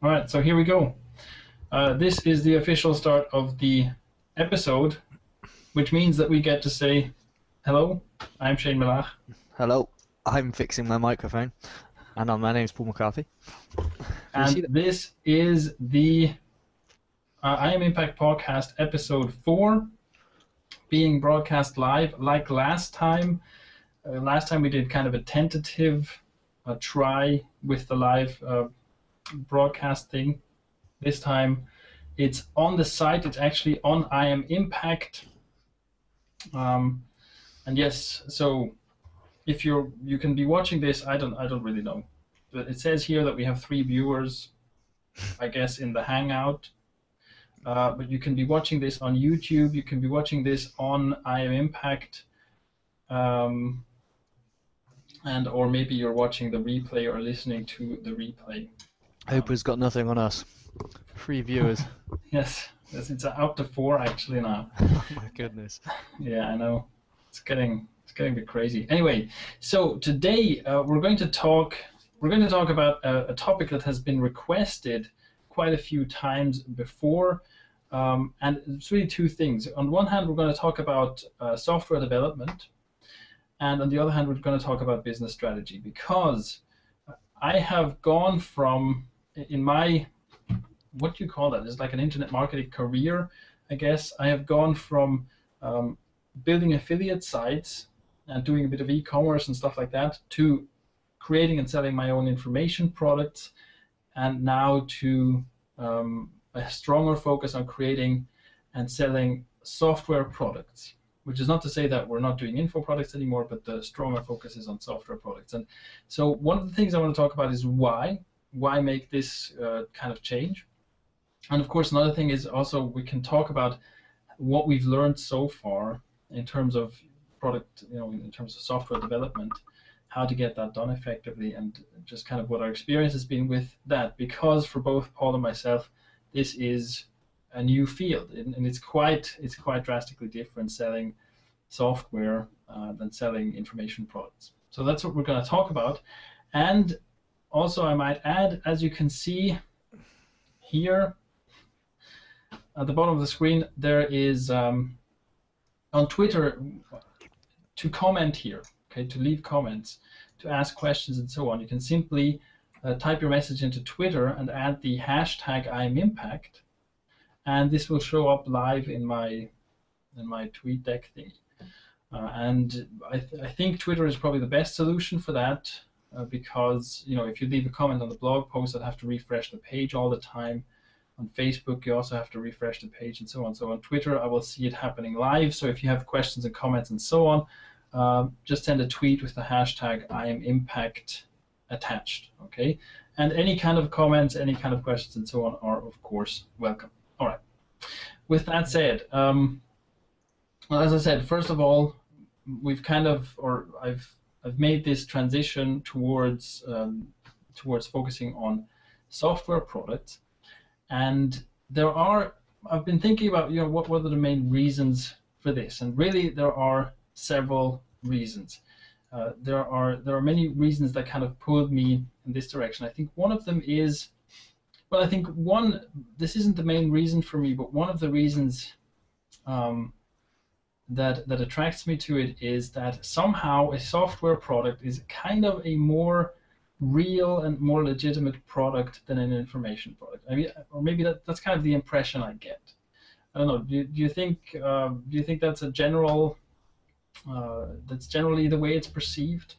All right, so here we go. This is the official start of the episode, which means that we get to say hello. I'm Shane Milach, Hello, I'm fixing my microphone, and my name's Paul McCarthy. Do you see and that? this is the I Am Impact podcast episode 4, being broadcast live. Like last time, we did kind of a tentative try with the live broadcast thing. This time, it's on the site. It's actually on I Am Impact. And yes, so if you can be watching this, I don't really know, but it says here that we have 3 viewers, I guess, in the Hangout. But you can be watching this on YouTube. You can be watching this on I Am Impact, and or maybe you're watching the replay or listening to the replay. Oprah's got nothing on us. 3 viewers. Yes, it's up to 4 actually now. Oh my goodness. Yeah, I know. It's getting a bit crazy. Anyway, so today we're going to talk about a topic that has been requested quite a few times before, and it's really 2 things. On one hand, we're going to talk about software development, and on the other hand, we're going to talk about business strategy, because I have gone from, in my, what do you call that? It's like an internet marketing career, I guess. I have gone from building affiliate sites and doing a bit of e-commerce and stuff like that, to creating and selling my own information products, and now to a stronger focus on creating and selling software products, which is not to say that we're not doing info products anymore, but the stronger focus is on software products. And so one of the things I want to talk about is why make this kind of change. And of course, another thing is also we can talk about what we've learned so far in terms of product, in terms of software development, how to get that done effectively, and just kind of what our experience has been with that. Because for both Paul and myself, this is a new field, and it's quite drastically different selling software than selling information products. So that's what we're going to talk about. And also, I might add, as you can see here at the bottom of the screen, there is on Twitter, to comment here, okay, to leave comments, to ask questions, and so on. You can simply type your message into Twitter and add the hashtag IamImpact, and this will show up live in my tweet deck thingy. And I think Twitter is probably the best solution for that, because if you leave a comment on the blog post, I'd have to refresh the page all the time. On Facebook, you also have to refresh the page, and so on. So on Twitter, I will see it happening live. So if you have questions and comments and so on, just send a tweet with the hashtag IamImpact attached, okay? And any kind of comments, any kind of questions, and so on are, of course, welcome. All right. With that said, well, as I said, first of all, we've kind of, or I've made this transition towards focusing on software products. And I've been thinking about, what are the main reasons for this? And really, there are several reasons. There are many reasons that kind of pulled me in this direction. I think one of them is, well, I think this isn't the main reason for me, but one of the reasons that attracts me to it is that somehow a software product is kind of a more real and more legitimate product than an information product. I mean, or maybe that's kind of the impression I get. I don't know. Do you think that's a general that's generally the way it's perceived?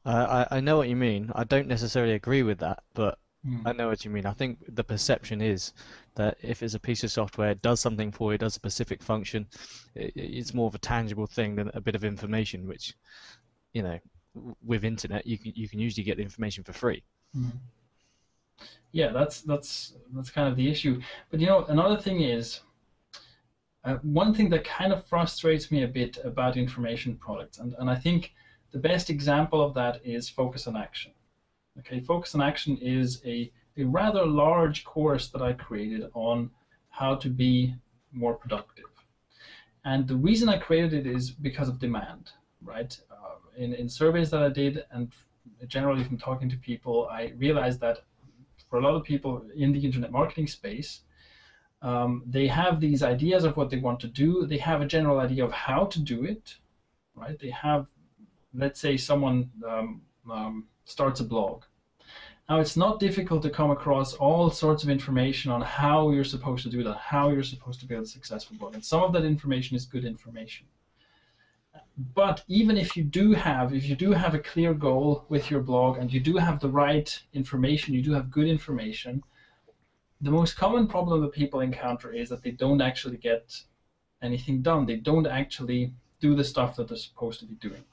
I know what you mean. I don't necessarily agree with that, but Hmm. I know what you mean. I think the perception is that if it's a piece of software, it does something for you, does a specific function, it's more of a tangible thing than a bit of information, which, you know, with internet, you can usually get the information for free. Hmm. Yeah, that's kind of the issue. But another thing is, one thing that kind of frustrates me a bit about information products, and I think the best example of that is Focus on Action. Okay, Focus on Action is a rather large course that I created on how to be more productive. And the reason I created it is because of demand, right? In surveys that I did, and generally from talking to people, I realized that for a lot of people in the internet marketing space, they have these ideas of what they want to do. They have a general idea of how to do it, right? They have, let's say someone starts a blog. Now, it's not difficult to come across all sorts of information on how you're supposed to do that, how you're supposed to build a successful blog. And some of that information is good information. But even if you do have a clear goal with your blog and you do have the right information, you do have good information, the most common problem that people encounter is that they don't actually get anything done. They don't actually do the stuff that they're supposed to be doing.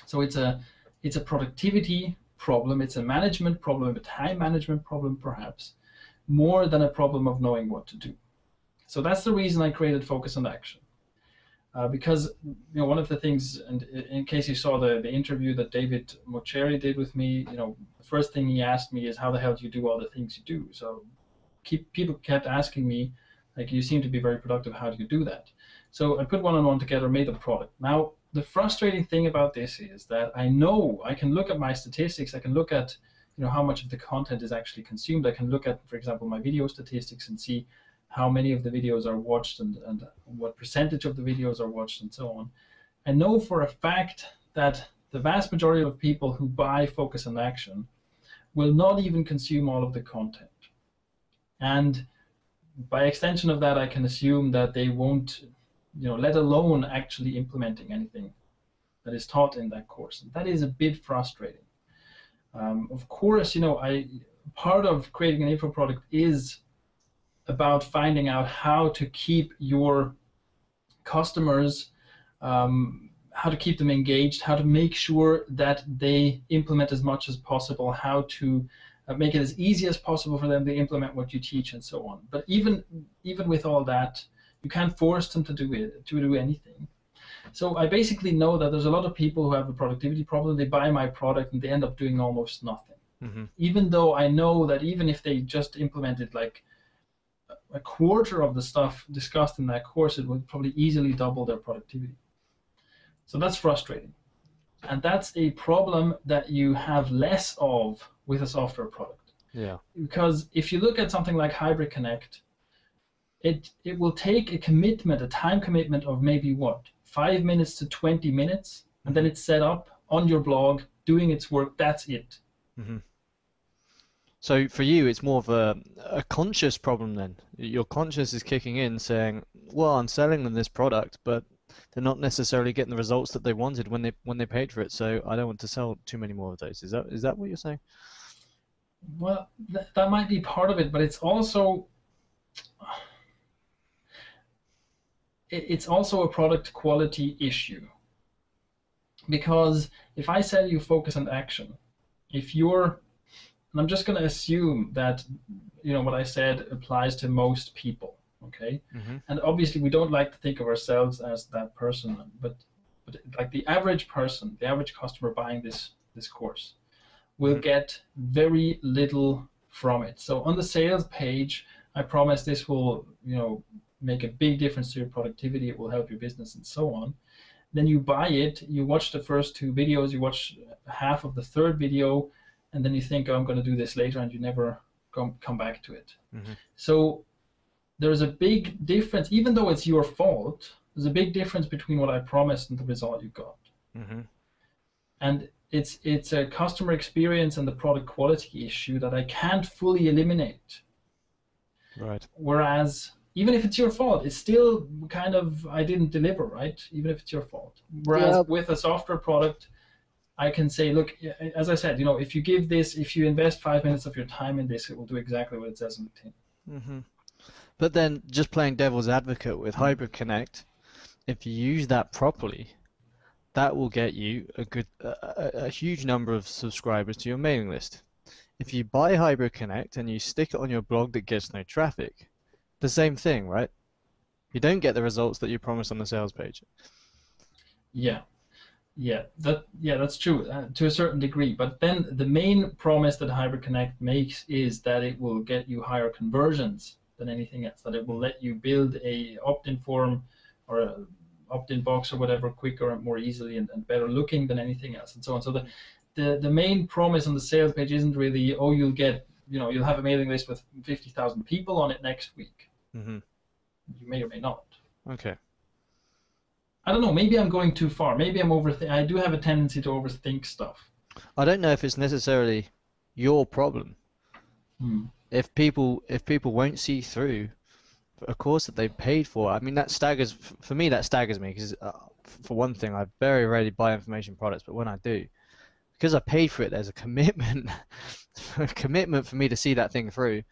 So it's a productivity problem, it's a management problem, a time management problem perhaps, more than a problem of knowing what to do. So that's the reason I created Focus and Action. Because one of the things, and in case you saw the interview that David Mocheri did with me, the first thing he asked me is, how the hell do you do all the things you do? So people kept asking me, like, you seem to be very productive, how do you do that? So I put one-on-one together, made a product. Now, the frustrating thing about this is that I know I can look at my statistics, I can look at how much of the content is actually consumed. I can look at, for example, my video statistics and see how many of the videos are watched and what percentage of the videos are watched and so on. I know for a fact that the vast majority of people who buy Focus and Action will not even consume all of the content. And by extension of that, I can assume that they won't, let alone actually implementing anything that is taught in that course. And that is a bit frustrating. Of course, part of creating an info product is about finding out how to keep your customers, how to keep them engaged, how to make sure that they implement as much as possible, how to make it as easy as possible for them to implement what you teach and so on. But even with all that, you can't force them to do anything. So I basically know that there's a lot of people who have a productivity problem. They buy my product and they end up doing almost nothing. Mm-hmm. Even though I know that even if they just implemented like a quarter of the stuff discussed in that course, it would probably easily double their productivity. So that's frustrating. And that's a problem that you have less of with a software product. Yeah. Because if you look at something like Hybrid Connect, it will take a commitment, a time commitment of maybe 5 minutes to 20 minutes, and then it's set up on your blog, doing its work, that's it. Mm-hmm. So for you, it's more of a conscious problem then. Your conscious is kicking in saying, well, I'm selling them this product, but they're not necessarily getting the results that they wanted when they paid for it, so I don't want to sell too many more of those. Is that what you're saying? Well, that might be part of it, but it's also a product quality issue. Because if I sell you Focus and Action, and I'm just going to assume that what I said applies to most people, okay? Mm-hmm. And obviously we don't like to think of ourselves as that person, but like the average person, the average customer buying this course will get very little from it. So on the sales page, I promise this will make a big difference to your productivity, it will help your business and so on. Then you buy it, you watch the first 2 videos, you watch half of the third video, and then you think, oh, I'm going to do this later, and you never come back to it. Mm-hmm. So there's a big difference, even though it's your fault, there's a big difference between what I promised and the result you got. Mm-hmm. And it's a customer experience and the product quality issue that I can't fully eliminate. Right. Whereas even if it's your fault, it's still kind of, I didn't deliver, right? Even if it's your fault. Whereas with a software product, I can say, look, as I said, if you invest 5 minutes of your time in this, it will do exactly what it says on the tin. Mm-hmm. But then, just playing devil's advocate with Hybrid Connect, if you use that properly, that will get you a huge number of subscribers to your mailing list. If you buy Hybrid Connect and you stick it on your blog that gets no traffic, the same thing, right? You don't get the results that you promised on the sales page. Yeah, that's true to a certain degree. But then the main promise that Hybrid Connect makes is that it will get you higher conversions than anything else. That it will let you build a opt-in form or a opt-in box or whatever quicker and more easily and better looking than anything else, and so on. So the main promise on the sales page isn't really, oh, you'll get you'll have a mailing list with 50,000 people on it next week. Hmm. You may or may not. Okay. I don't know. Maybe I'm going too far. Maybe I do have a tendency to overthink stuff. I don't know if it's necessarily your problem. Hmm. If people won't see through a course that they've paid for, I mean, that staggers for me. That staggers me because, for one thing, I very rarely buy information products, but when I do, because I paid for it, there's a commitment, a commitment for me to see that thing through.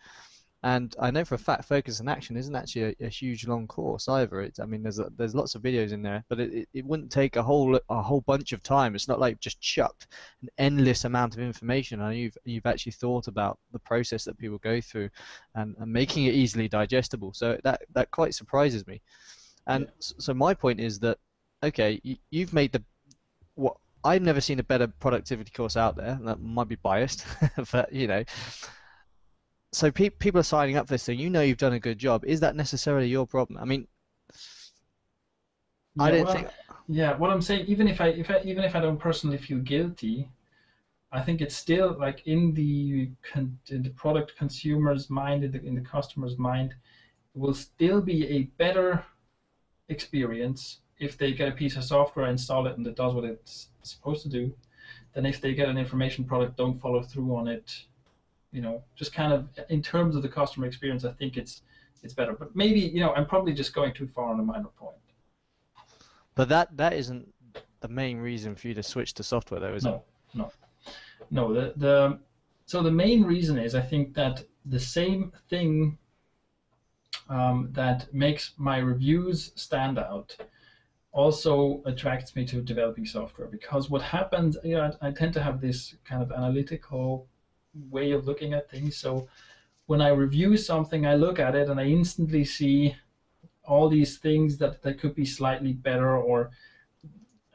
And I know for a fact, Focus and Action isn't actually a huge long course either. I mean, there's lots of videos in there, but it wouldn't take a whole bunch of time. It's not like just chucked an endless amount of information. And you've actually thought about the process that people go through, and making it easily digestible. So that quite surprises me. And Yeah. so my point is that, okay, you've made what I've never seen a better productivity course out there. That might be biased, but so people are signing up for this thing. You've done a good job. Is that necessarily your problem? I mean, I Yeah. don't think. What I'm saying, even if I don't personally feel guilty, I think it's still like in the product consumer's mind, in the customer's mind, it will still be a better experience if they get a piece of software, install it, and it does what it's supposed to do, than if they get an information product, don't follow through on it. Just kind of in terms of the customer experience, I think it's better. But maybe I'm probably just going too far on a minor point. But that isn't the main reason for you to switch to software, though, is it? No, no, no. So the main reason is I think that the same thing that makes my reviews stand out also attracts me to developing software, because what happens, I tend to have this kind of analytical way of looking at things. So when I review something, I look at it and I instantly see all these things that could be slightly better, or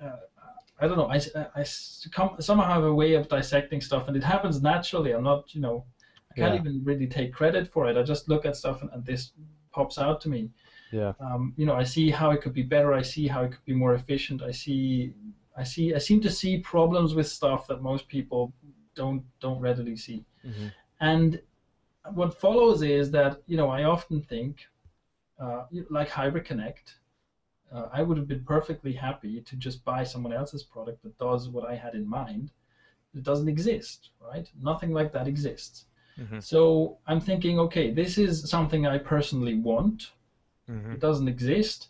uh, I don't know. I somehow have a way of dissecting stuff, and it happens naturally. I'm not, I can't Yeah, even really take credit for it. I just look at stuff, and this pops out to me. yeah. I see how it could be better. I see how it could be more efficient. I seem to see problems with stuff that most people don't readily see. Hmm. And what follows is that I often think, like Hybrid Connect, I would have been perfectly happy to just buy someone else's product that does what I had in mind. It doesn't exist, right? Nothing like that exists. Hmm. So I'm thinking, okay, this is something I personally want. Hmm. It doesn't exist.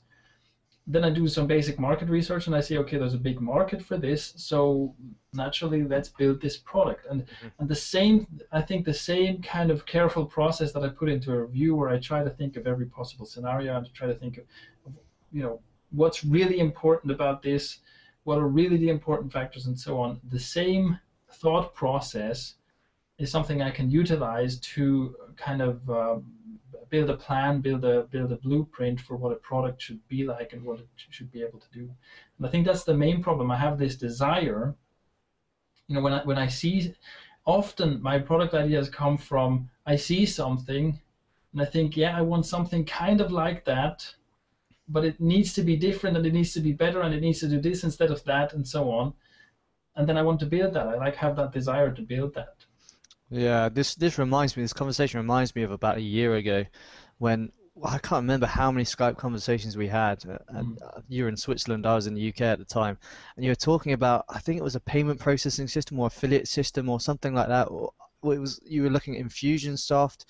Then I do some basic market research and I see, okay, there's a big market for this, so naturally let's build this product. And I think the same kind of careful process that I put into a review, where I try to think of every possible scenario and try to think of what's really important about this, what are really the important factors, and so on. The same thought process is something I can utilize to kind of build a plan, build a blueprint for what a product should be like and what it should be able to do. And I think that's the main problem. I have this desire, when I see, often my product ideas come from, I see something and I think, yeah, I want something kind of like that, but it needs to be different and it needs to be better and it needs to do this instead of that and so on. And then I want to build that. I have that desire to build that. Yeah, this conversation reminds me of about a year ago when I can't remember how many Skype conversations we had. Mm. You were in Switzerland, I was in the UK at the time, and you were talking about, I think it was a payment processing system or affiliate system or something like that. Or you were looking at Infusionsoft,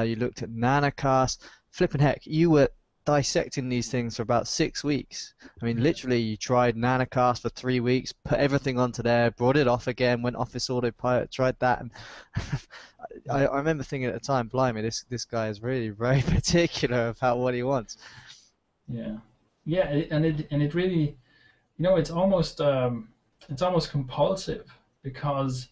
you looked at Nanocast, flipping heck, you were dissecting these things for about 6 weeks. I mean, Yeah. literally, you tried Nanocast for 3 weeks, put everything onto there, brought it off again, went Office Autopilot, tried that, and I remember thinking at the time, blimey, this guy is really very particular about what he wants. Yeah. Yeah, and it really, it's almost compulsive, because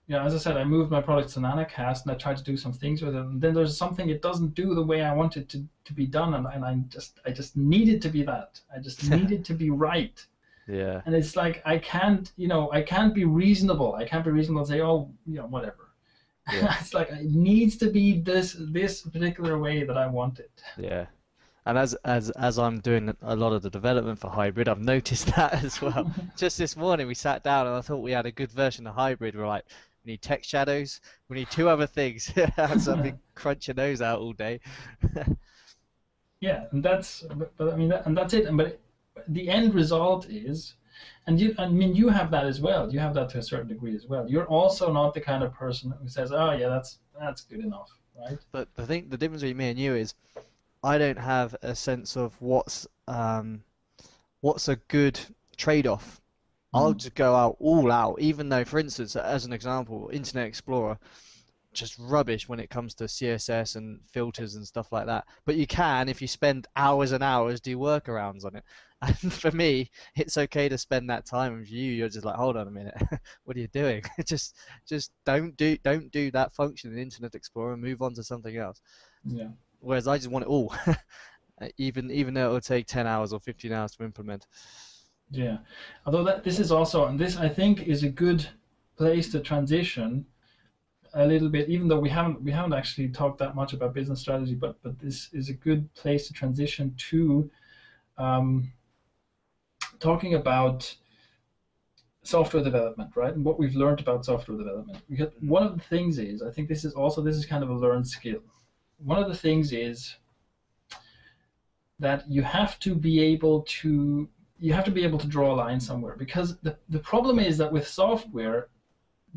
as I said, I moved my product to Nanocast and I tried to do some things with it, and then there's something it doesn't do the way I want it to be done, and I just need it to be that. I just need it to be right. Yeah, And it's like I can't be reasonable. I can't be reasonable and say, oh, whatever. yeah, It's like it needs to be this particular way that I want it. yeah. And as I'm doing a lot of the development for hybrid, I've noticed that as well. Just this morning we sat down and I thought we had a good version of hybrid. We're like, we need text shadows, we need two other things. So I've been crunching those out all day. Yeah, and but I mean, and that's it. But the end result is, and I mean, you have that as well. You have that to a certain degree as well. You're also not the kind of person who says, "Oh, yeah, that's good enough," right? But I think the difference between me and you is I don't have a sense of what's a good trade-off. I'll Mm. just go out all out, even though, for instance, as an example, Internet Explorer, just rubbish when it comes to CSS and filters and stuff like that. But you can, if you spend hours and hours, do workarounds on it. And for me, it's okay to spend that time. And for you, you're just like, hold on a minute, what are you doing? Just don't do that function in Internet Explorer and move on to something else. Yeah. Whereas I just want it all, even though it will take 10 hours or 15 hours to implement. Yeah. Although this is also, and this I think is a good place to transition a little bit, even though we haven't actually talked that much about business strategy, but this is a good place to transition to um, talking about software development, right? And what we've learned about software development. Because one of the things is, I think this is kind of a learned skill. One of the things is that you have to be able to draw a line somewhere, because the problem is that with software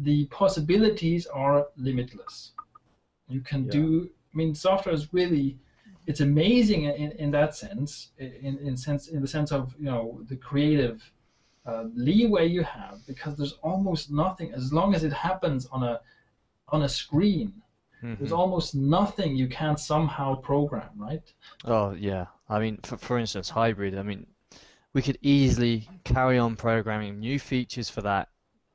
the possibilities are limitless. You can Yeah. do, I mean, software is really, it's amazing in that sense, in the sense of, you know, the creative leeway you have, because there's almost nothing, as long as it happens on a screen, there's Hmm. almost nothing you can't somehow program, right? Oh yeah. I mean, for instance, hybrid. I mean, we could easily carry on programming new features for that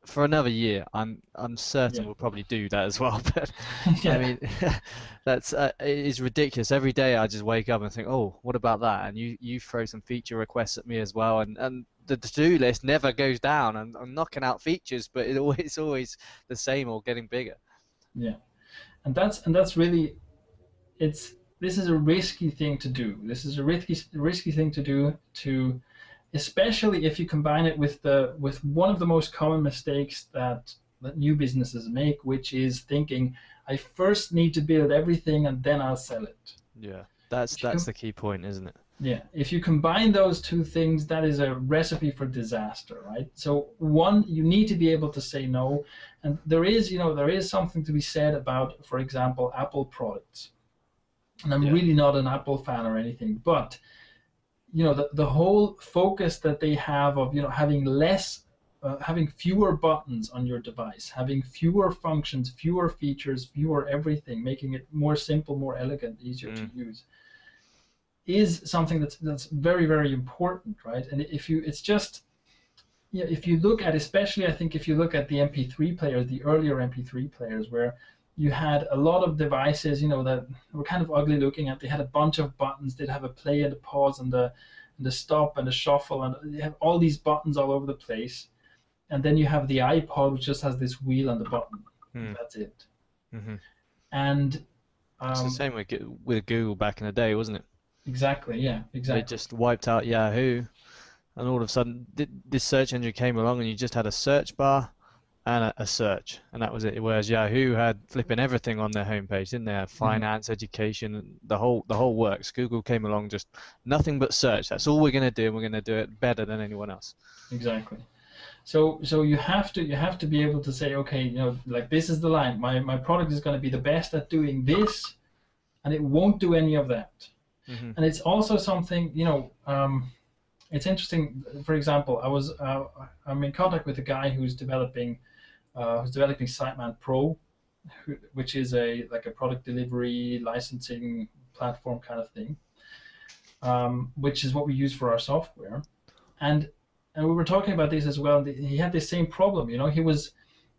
for another year. I'm certain Yeah. we'll probably do that as well. But I Yeah. mean, that's it is ridiculous. Every day I just wake up and think, oh, what about that? And you throw some feature requests at me as well, and the to-do list never goes down. I'm knocking out features, but it's always the same or getting bigger. Yeah. And that's really, it's this is a risky thing to do. This is a risky thing to do, to especially if you combine it with one of the most common mistakes that new businesses make, which is thinking, I first need to build everything and then I'll sell it. Yeah, that's If you that's com- the key point, isn't it? yeah, if you combine those two things, that is a recipe for disaster, right? So one, you need to be able to say no, and there is something to be said about, for example, Apple products. And I'm Yeah. really not an Apple fan or anything, but the whole focus that they have of having fewer buttons on your device, having fewer functions, fewer features, fewer everything, making it more simple, more elegant, easier to Mm. use, is something that's very, very important, right? And it's just, if you look at, especially I think if you look at the MP3 players, the earlier MP3 players, where you had a lot of devices, that were kind of ugly looking at. They had a bunch of buttons. They'd have a play and a pause and the stop and the shuffle, and they have all these buttons all over the place. And then you have the iPod, which just has this wheel and the button. Mm. That's it. Hmm. And It's the um, same with Google back in the day, wasn't it? exactly, yeah, They exactly. just wiped out Yahoo, and all of a sudden this search engine came along, and you just had a search bar and a search, and that was it. Whereas Yahoo had flipping everything on their homepage, didn't they? Have Mhm. finance, education, the whole works. Google came along, just nothing but search. That's all we're gonna do, and we're gonna do it better than anyone else. Exactly. So you have to be able to say, okay, like, this is the line. My product is going to be the best at doing this, and it won't do any of that. Hmm. And it's also something, it's interesting. For example, I'm in contact with a guy who's developing Siteman Pro, which is a product delivery licensing platform kind of thing, which is what we use for our software. And we were talking about this as well. He had the same problem.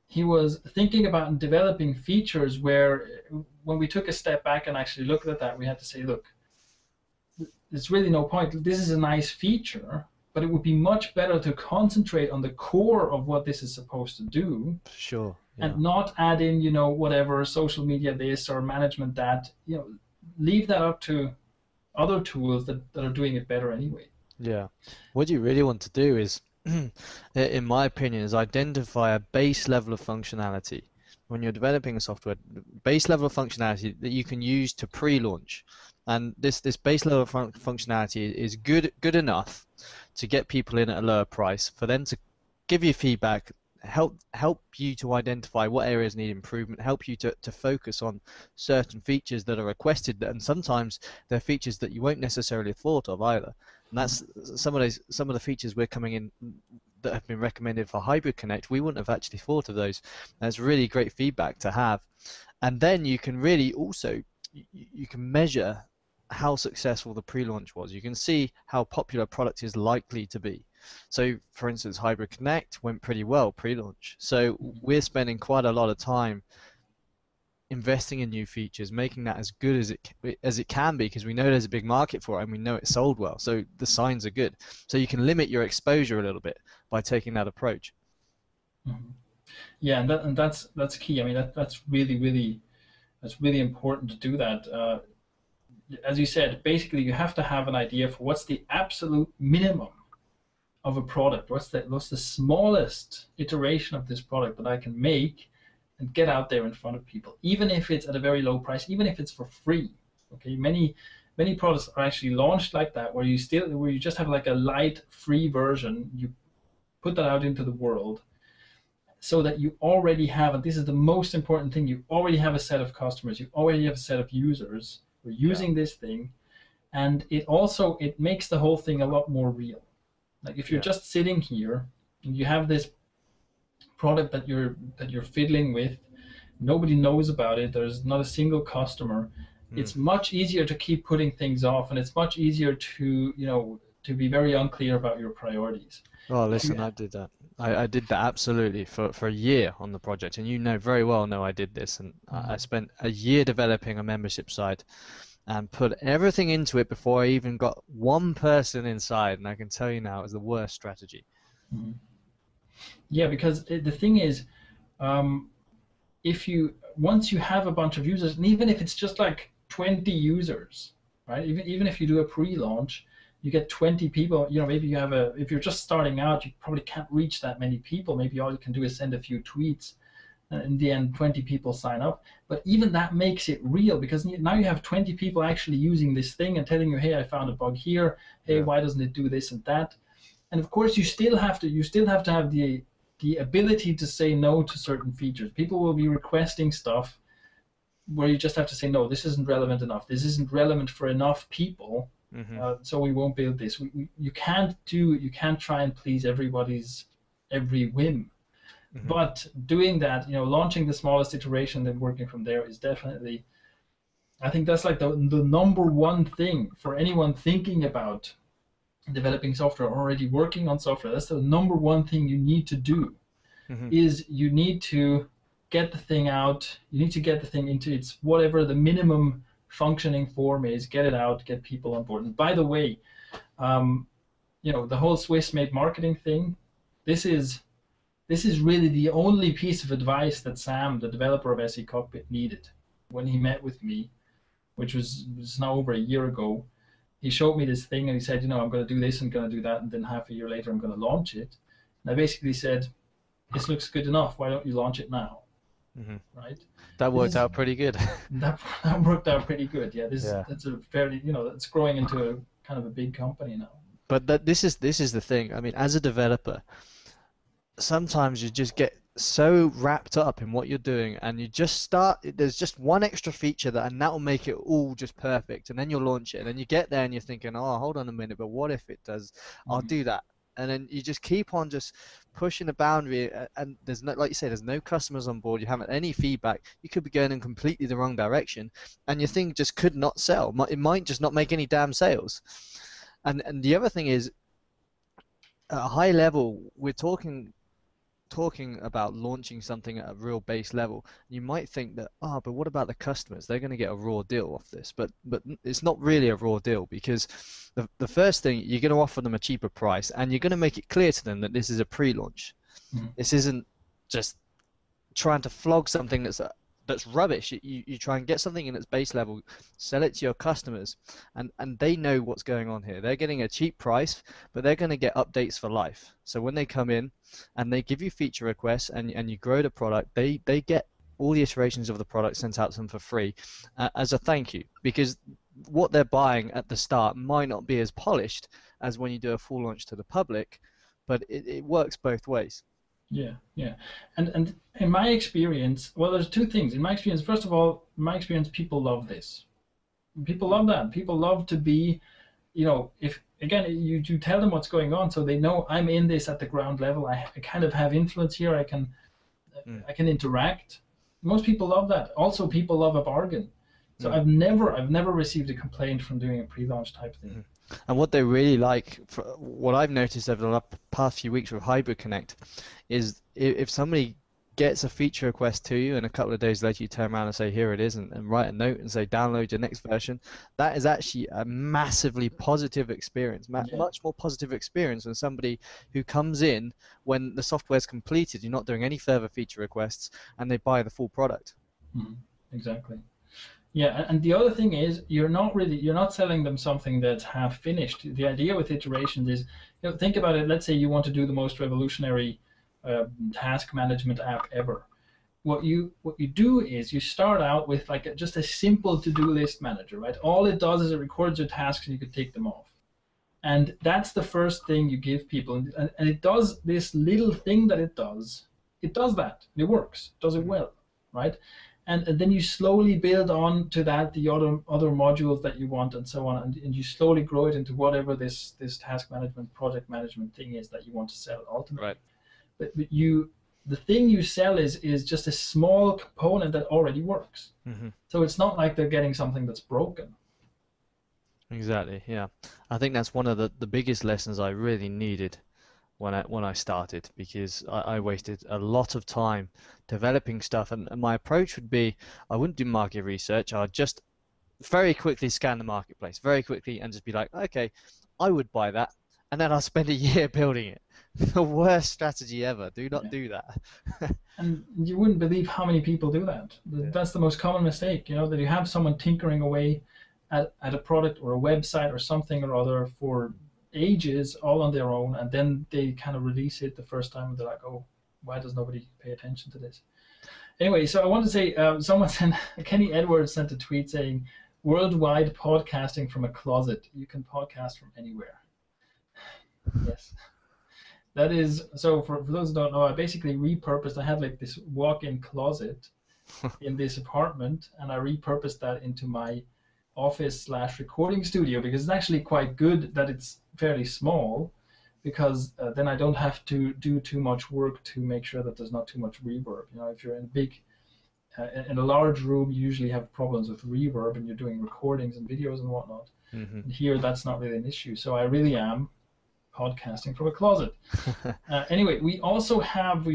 He was thinking about developing features where, when we took a step back and actually looked at that, we had to say, look, there's really no point. This is a nice feature, but it would be much better to concentrate on the core of what this is supposed to do, Sure. and Yeah. not add in, whatever social media this or management that. Leave that up to other tools that are doing it better anyway. Yeah. What you really want to do is, in my opinion, is identify a base level of functionality. when you're developing a software, base level of functionality that you can use to pre-launch. And this base level of functionality is good enough to get people in at a lower price, for them to give you feedback, help you to identify what areas need improvement, help you to focus on certain features that are requested, and sometimes they're features that you won't necessarily have thought of either. And that's some of the features we're coming in that have been recommended for Hybrid Connect. We wouldn't have actually thought of those. That's really great feedback to have. And then you can really also you can measure how successful the pre-launch was. You can see how popular a product is likely to be. So, for instance, Hybrid Connect went pretty well pre-launch. So we're spending quite a lot of time investing in new features, making that as good as it can be, because we know there's a big market for it and we know it's sold well. So the signs are good. So you can limit your exposure a little bit by taking that approach. Mm-hmm. Yeah, and that's key. I mean, that's really important to do that. As you said, basically you have to have an idea for what's the absolute minimum of a product. What's the smallest iteration of this product that I can make and get out there in front of people, even if it's at a very low price, even if it's for free. Okay, many products are actually launched like that, where you just have like a light free version. You put that out into the world, so that you already have, and this is the most important thing, you already have a set of customers, you already have a set of users who are using this thing, and it makes the whole thing a lot more real. Like if you're just sitting here and you have this product that you're fiddling with, nobody knows about it, there's not a single customer, it's much easier to keep putting things off, and it's much easier to be very unclear about your priorities. Oh, listen, I did that. I did that absolutely for a year on the project, and you very well know I did this, and I spent a year developing a membership site and put everything into it before I even got one person inside, and I can tell you now it was the worst strategy. Mm-hmm. Yeah, because the thing is, once you have a bunch of users, and even if it's just like 20 users, right? Even if you do a pre-launch, you get 20 people. Maybe if you're just starting out, you probably can't reach that many people. Maybe all you can do is send a few tweets. In the end, 20 people sign up. But even that makes it real, because now you have 20 people actually using this thing and telling you, hey, I found a bug here. Hey, why doesn't it do this and that? And of course, you still have to have the ability to say no to certain features. People will be requesting stuff where you just have to say, no, this isn't relevant enough. This isn't relevant for enough people. So we won't build this. You can't try and please everybody's every whim. But doing that, launching the smallest iteration, then working from there is definitely, I think that's like the number one thing for anyone thinking about developing software, already working on software. That's the number one thing you need to do, is you need to get the thing out. You need to get the thing into its whatever the minimum functioning form is, get it out, get people on board. And by the way, the whole Swiss made marketing thing, this is really the only piece of advice that Sam, the developer of SE Cockpit, needed when he met with me, which was now over a year ago. He showed me this thing and he said, I'm going to do this, I'm going to do that, and then half a year later I'm going to launch it. And I basically said, this looks good enough, why don't you launch it now? Right? That worked out pretty good. that worked out pretty good. Yeah, that's a fairly, it's growing into a kind of a big company now. But this is the thing. I mean, as a developer, sometimes you just get so wrapped up in what you're doing, and you just start, there's just one extra feature and that will make it all just perfect, and then you'll launch it, and then you get there and you're thinking, oh, hold on a minute, but what if it does? I'll do that. And then you just keep on just pushing the boundary, and there's no, like you say, there's no customers on board, you haven't any feedback, you could be going in completely the wrong direction, and your thing just could not sell. It might just not make any damn sales. And the other thing is, at a high level, we're talking about launching something at a real base level. You might think that, but what about the customers? They're going to get a raw deal off this, but it's not really a raw deal, because the first thing, you're going to offer them a cheaper price, and you're going to make it clear to them that this is a pre-launch. This isn't just trying to flog something that's rubbish. You try and get something in its base level, sell it to your customers, and they know what's going on here. They're getting a cheap price, but they're going to get updates for life. So when they come in and they give you feature requests, and you grow the product, they get all the iterations of the product sent out to them for free as a thank you, because what they're buying at the start might not be as polished as when you do a full launch to the public, but it works both ways. Yeah, yeah. And in my experience, well, there's two things. In my experience, first of all, in my experience, people love this. People love that. People love to be, if again you tell them what's going on, so they know I'm in this at the ground level. I kind of have influence here. Mm. I can interact. Most people love that. Also, people love a bargain. So Mm. I've never received a complaint from doing a pre-launch type thing. Mm. And what they really like, what I've noticed over the past few weeks with Hybrid Connect, is if somebody gets a feature request to you and a couple of days later you turn around and say here it is, and write a note and say download your next version, that is actually a massively positive experience, Yeah. much more positive experience than somebody who comes in when the software's completed, you're not doing any further feature requests, and they buy the full product. Exactly. Yeah, and the other thing is you're not selling them something that's half finished. The idea with iterations is, think about it. Let's say you want to do the most revolutionary task management app ever. What you do is you start out with like just a simple to-do list manager, right? All it does is it records your tasks and you can take them off. And that's the first thing you give people, and it does this little thing that it does. It does that. It works. It does it well, right? And then you slowly build on to that the other modules that you want and so on, and you slowly grow it into whatever this task management, project management thing is that you want to sell ultimately. Right. But the thing you sell is just a small component that already works. Mm-hmm. So it's not like they're getting something that's broken. Exactly, yeah. I think that's one of the biggest lessons I really needed when I started, because I wasted a lot of time developing stuff, and my approach would be I wouldn't do market research. I'd just very quickly scan the marketplace very quickly and just be like, okay, I would buy that, and then I'll spend a year building it. The worst strategy ever. Do not do that. And you wouldn't believe how many people do that. Yeah. That's the most common mistake, that you have someone tinkering away at a product or a website or something or other for ages all on their own, and then they kind of release it the first time and they're like, oh, why does nobody pay attention to this? Anyway, so I want to say someone sent, Kenny Edwards sent a tweet saying, worldwide podcasting from a closet. You can podcast from anywhere. Yes. That is, so for those who don't know, I basically repurposed, I had like this walk-in closet in this apartment, and I repurposed that into my office/recording studio, because it's actually quite good that it's fairly small, because then I don't have to do too much work to make sure that there's not too much reverb. If you're in a large room, you usually have problems with reverb and you're doing recordings and videos and whatnot. Mm-hmm. And here, that's not really an issue. So I really am podcasting from a closet. Anyway, we've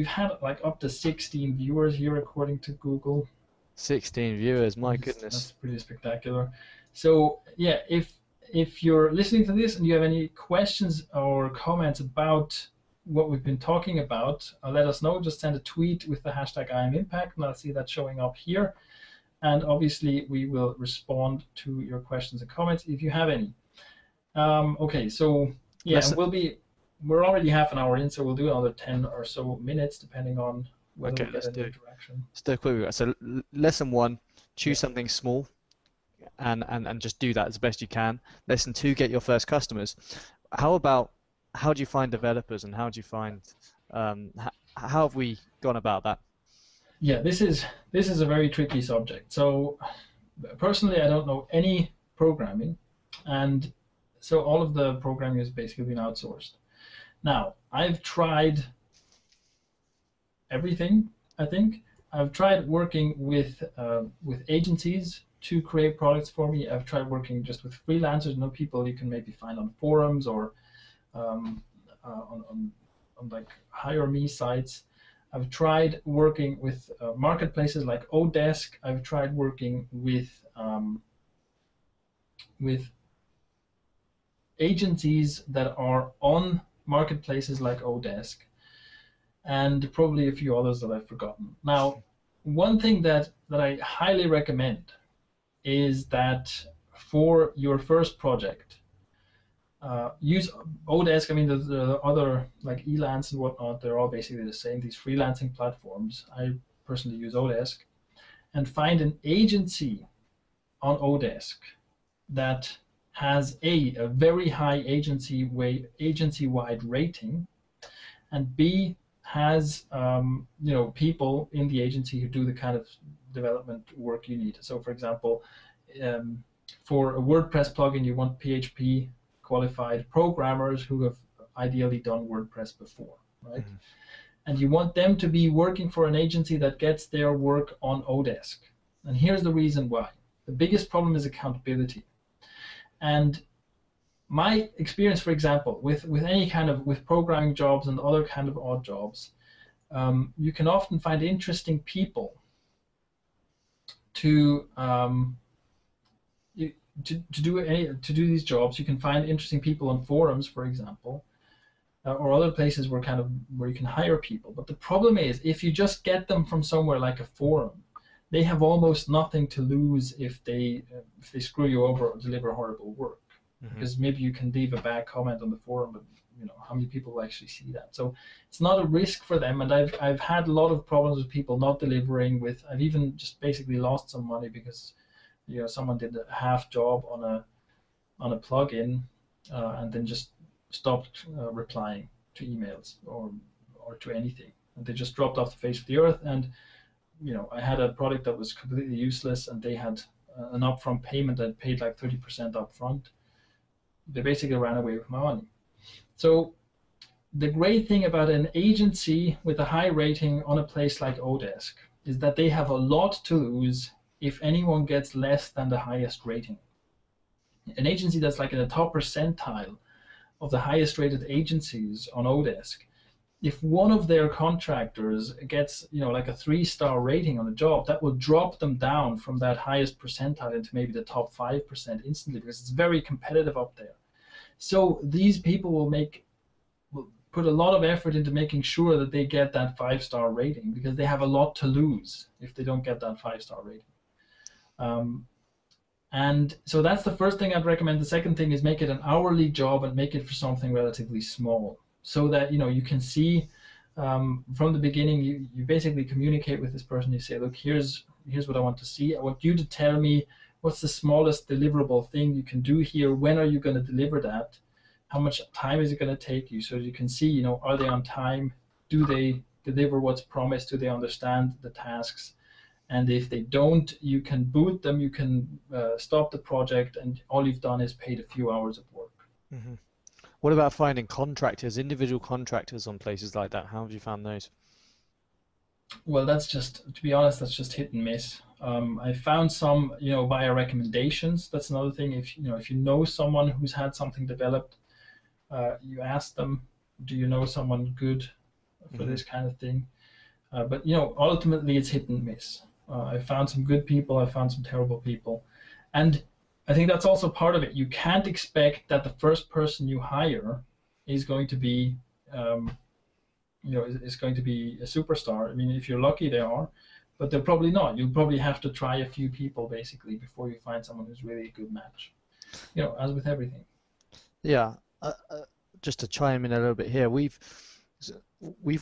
had like up to 16 viewers here according to Google. 16 viewers, my goodness. That's pretty spectacular. So yeah, if you're listening to this and you have any questions or comments about what we've been talking about, let us know. Just send a tweet with the hashtag #IamImpact, and I'll see that showing up here. And obviously, we will respond to your questions and comments if you have any. Okay, so yeah, we're already half an hour in, so we'll do another 10 or so minutes, depending on whether we get any interaction. Let's do a quick. So lesson 1, choose something small, and just do that as best you can. Lesson 2, get your first customers. How do you find developers, and how do you find how have we gone about that? Yeah, this is a very tricky subject. So personally, I don't know any programming, and so all of the programming has basically been outsourced. Now, I've tried everything, I think. I've tried working with agencies to create products for me. I've tried working just with freelancers, people you can maybe find on forums or on like Hire Me sites. I've tried working with marketplaces like Odesk. I've tried working with agencies that are on marketplaces like Odesk, and probably a few others that I've forgotten. Now, one thing that I highly recommend is that for your first project, use Odesk. I mean, the other like Elance and whatnot, they're all basically the same, these freelancing platforms. I personally use Odesk. and find an agency on Odesk that has a very high agency-wide rating, and B, has people in the agency who do the kind of development work you need. So, for example, um, for a WordPress plugin, you want PHP qualified programmers who have ideally done WordPress before, right? Mm-hmm. And you want them to be working for an agency that gets their work on Odesk. And here's the reason why. The biggest problem is accountability. And my experience, for example, with any kind of with programming jobs and other kind of odd jobs, you can often find interesting people to to do these jobs. You can find interesting people on forums, for example, or other places where you can hire people. But the problem is, if you just get them from somewhere like a forum, they have almost nothing to lose if they screw you over or deliver horrible work. Mm-hmm. Because maybe you can leave a bad comment on the forum, but how many people will actually see that? So it's not a risk for them. And I've had a lot of problems with people not delivering. I've even just basically lost some money because someone did a half job on a plugin and then just stopped replying to emails or to anything, and they just dropped off the face of the earth. And I had a product that was completely useless, and they had an upfront payment that paid like 30% upfront. They basically ran away with my money. So the great thing about an agency with a high rating on a place like Odesk is that they have a lot to lose if anyone gets less than the highest rating. An agency that's like in the top percentile of the highest rated agencies on Odesk, if one of their contractors gets like a 3-star rating on a job, that will drop them down from that highest percentile into maybe the top 5% instantly, because it's very competitive up there. So these people will put a lot of effort into making sure that they get that 5-star rating, because they have a lot to lose if they don't get that 5-star rating. And so that's the first thing I'd recommend. The second thing is make it an hourly job and make it for something relatively small, so that you can see from the beginning. You basically communicate with this person. You say, look, here's what I want to see. I want you to tell me what's the smallest deliverable thing you can do here. When are you going to deliver that? How much time is it going to take you? So you can see, are they on time? Do they deliver what's promised? Do they understand the tasks? And if they don't, you can boot them, you can stop the project, and all you've done is paid a few hours of work. Mm-hmm. What about finding contractors, individual contractors on places like that? How have you found those? Well, to be honest, that's just hit and miss. I found some, via recommendations. That's another thing. If you know someone who's had something developed, you ask them, do you know someone good for this kind of thing? But ultimately it's hit and miss. I found some good people, I found some terrible people. And I think that's also part of it. You can't expect that the first person you hire is going to be, is going to be a superstar. I mean, if you're lucky, they are, but they're probably not. You'll probably have to try a few people basically before you find someone who's really a good match. As with everything. Yeah. Just to chime in a little bit here, we've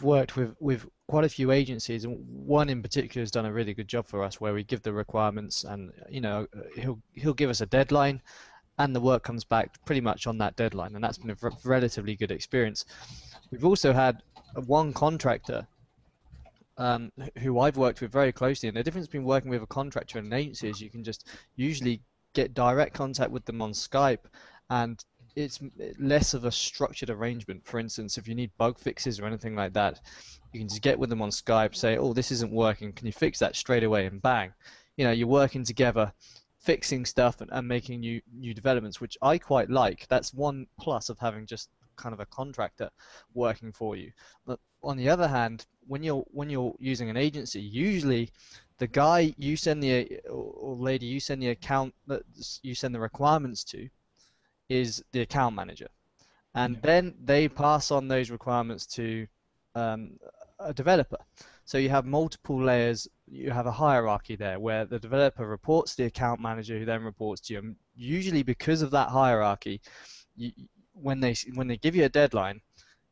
worked with quite a few agencies, and one in particular has done a really good job for us, where we give the requirements, and he'll give us a deadline, and the work comes back pretty much on that deadline, and that's been a relatively good experience. We've also had one contractor who I've worked with very closely, and the difference between working with a contractor and an agency is you can just usually get direct contact with them on Skype, and it's less of a structured arrangement. For instance, if you need bug fixes or anything like that, you can just get with them on Skype, say, oh, this isn't working, can you fix that straight away, and bang. You're working together, fixing stuff and making new developments, which I quite like. That's one plus of having just kind of a contractor working for you. But on the other hand, when you're using an agency, usually the guy you send or lady you send the account that you send the requirements to is the account manager, and then they pass on those requirements to a developer. So you have multiple layers, you have a hierarchy there where the developer reports to the account manager, who then reports to you. And usually because of that hierarchy, when they give you a deadline,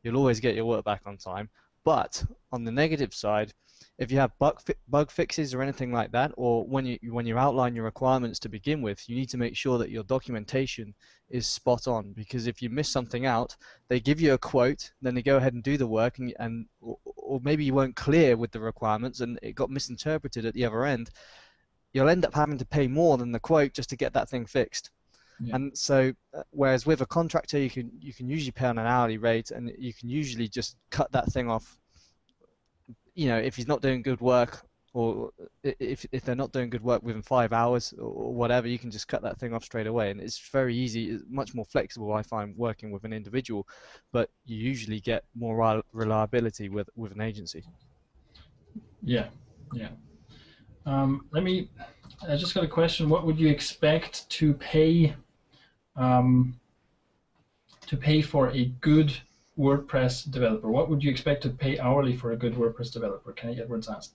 you'll always get your work back on time. But on the negative side, if you have bug fixes or anything like that, or when you outline your requirements to begin with, you need to make sure that your documentation is spot on, because if you miss something out, they give you a quote, then they go ahead and do the work, and or maybe you weren't clear with the requirements and it got misinterpreted at the other end. You'll end up having to pay more than the quote just to get that thing fixed. Yeah. And so, whereas with a contractor, you can usually pay on an hourly rate, and you can usually just cut that thing off. You know, if he's not doing good work, or if they're not doing good work within 5 hours or whatever, you can just cut that thing off straight away. And it's very easy, it's much more flexible, I find, working with an individual, but you usually get more reliability with an agency. Yeah. Yeah. I just got a question. What would you expect to pay for a good WordPress developer? What would you expect to pay hourly for a good WordPress developer? Kenny Edwards asked.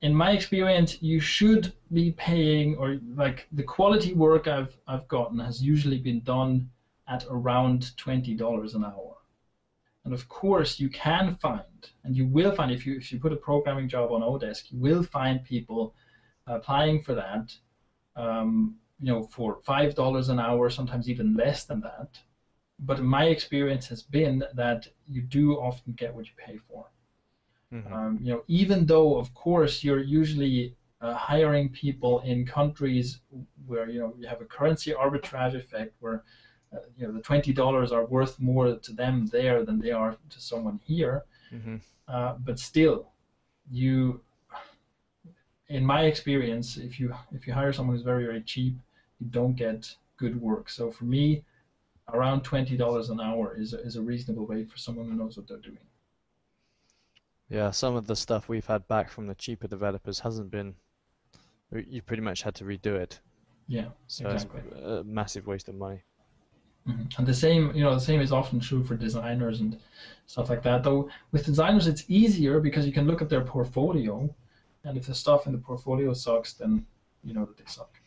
In my experience, you should be paying, or like the quality work I've gotten has usually been done at around $20 an hour. And of course, you can find, and you will find, if you put a programming job on Odesk, you will find people applying for that, for $5 an hour, sometimes even less than that. But my experience has been that you do often get what you pay for. Mm-hmm. Even though, of course, you're usually hiring people in countries where you have a currency arbitrage effect, where the $20 are worth more to them there than they are to someone here. Mm-hmm. But still, in my experience, if you hire someone who's very, very cheap, you don't get good work. So for me, around $20 an hour is a reasonable rate for someone who knows what they're doing. Yeah, some of the stuff we've had back from the cheaper developers hasn't been, you pretty much had to redo it. Yeah, so exactly. It's a massive waste of money. Mm-hmm. And the same is often true for designers and stuff like that. Though with designers, it's easier because you can look at their portfolio, and if the stuff in the portfolio sucks, then you know that they suck.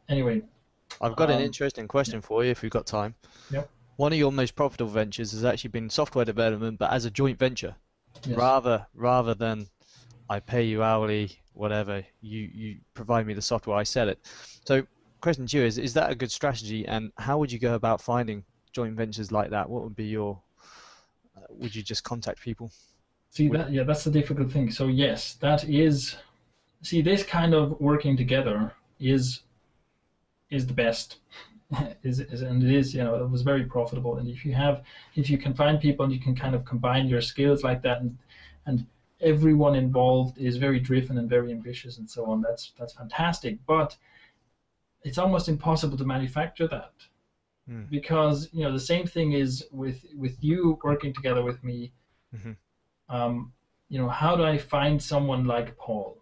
Anyway, I've got an interesting question yeah. for you if we've got time. Yep. One of your most profitable ventures has actually been software development, but as a joint venture. Yes. Rather than I pay you hourly, whatever, you provide me the software, I sell it. So question to you is that a good strategy, and how would you go about finding joint ventures like that? What would be your, would you just contact people? See, that's the difficult thing. So yes, this kind of working together is the best. And it is, it was very profitable. And if you can find people and you can kind of combine your skills like that, and everyone involved is very driven and very ambitious and so on, that's fantastic. But it's almost impossible to manufacture that. Because the same thing is with you working together with me. Mm-hmm. How do I find someone like Paul?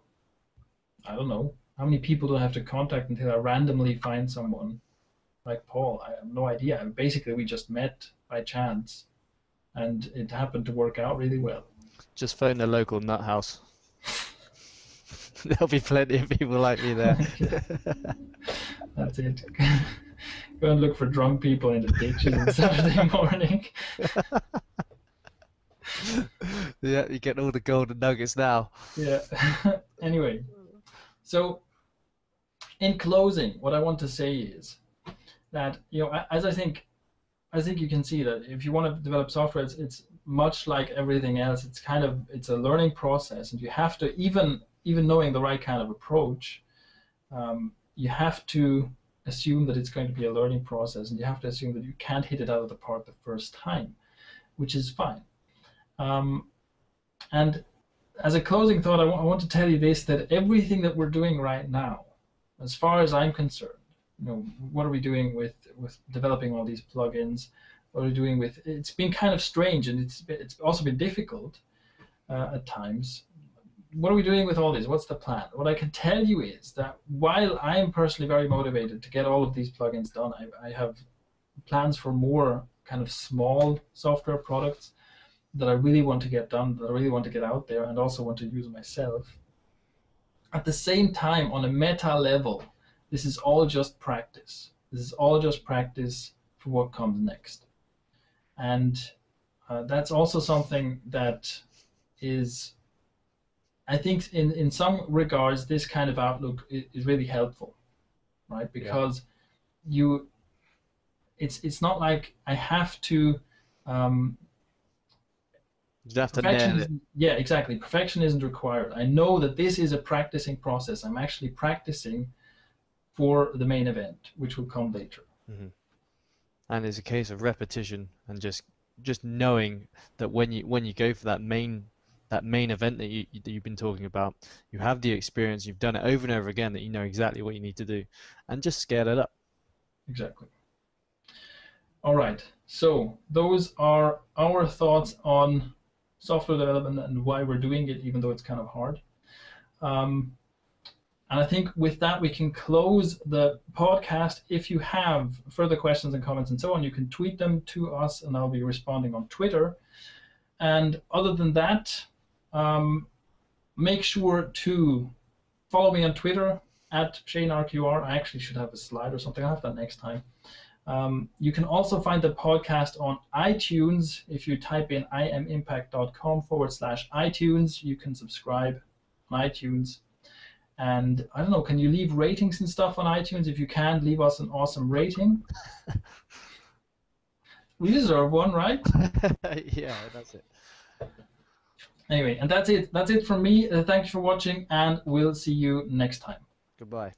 I don't know. How many people do I have to contact until I randomly find someone like Paul? I have no idea. Basically, we just met by chance, and it happened to work out really well. Just phone the local nut house. There'll be plenty of people like me there. That's it. Go and look for drunk people in the ditches on Saturday morning. Yeah, you get all the golden nuggets now. Yeah. Anyway, so in closing, what I want to say is that as I think you can see that if you want to develop software, it's much like everything else. It's a learning process, and you have to, even knowing the right kind of approach, you have to assume that it's going to be a learning process, and you have to assume that you can't hit it out of the park the first time, which is fine. And as a closing thought, I want to tell you this, that everything that we're doing right now, as far as I'm concerned, what are we doing with developing all these plugins? What are we doing with, it's been kind of strange, and it's also been difficult at times. What are we doing with all this? What's the plan? What I can tell you is that while I am personally very motivated to get all of these plugins done, I have plans for more kind of small software products that I really want to get done, that I really want to get out there, and also want to use myself. At the same time, on a meta level, this is all just practice. This is all just practice for what comes next. And that's also something that is, I think in some regards, this kind of outlook is really helpful, right? Because it's not like I have to. You have to Perfection nail it. isn't, yeah, exactly. Perfection isn't required. I know that this is a practicing process. I'm actually practicing for the main event, which will come later. Hmm. And it's a case of repetition and just knowing that when you go for that main event that you've been talking about, you have the experience, you've done it over and over again, that you know exactly what you need to do, and just scale it up. Exactly. All right. So those are our thoughts on software development and why we're doing it, even though it's kind of hard. Um, and I think with that, we can close the podcast. If you have further questions and comments and so on, you can tweet them to us, and I'll be responding on Twitter. And other than that, make sure to follow me on Twitter at ShaneRQR. I actually should have a slide or something. I'll have that next time. You can also find the podcast on iTunes. If you type in imimpact.com/iTunes, you can subscribe on iTunes. And I don't know, can you leave ratings and stuff on iTunes? If you can, leave us an awesome rating. We deserve one, right? Yeah, that's it. Anyway, and that's it. That's it from me. Thanks for watching, and we'll see you next time. Goodbye.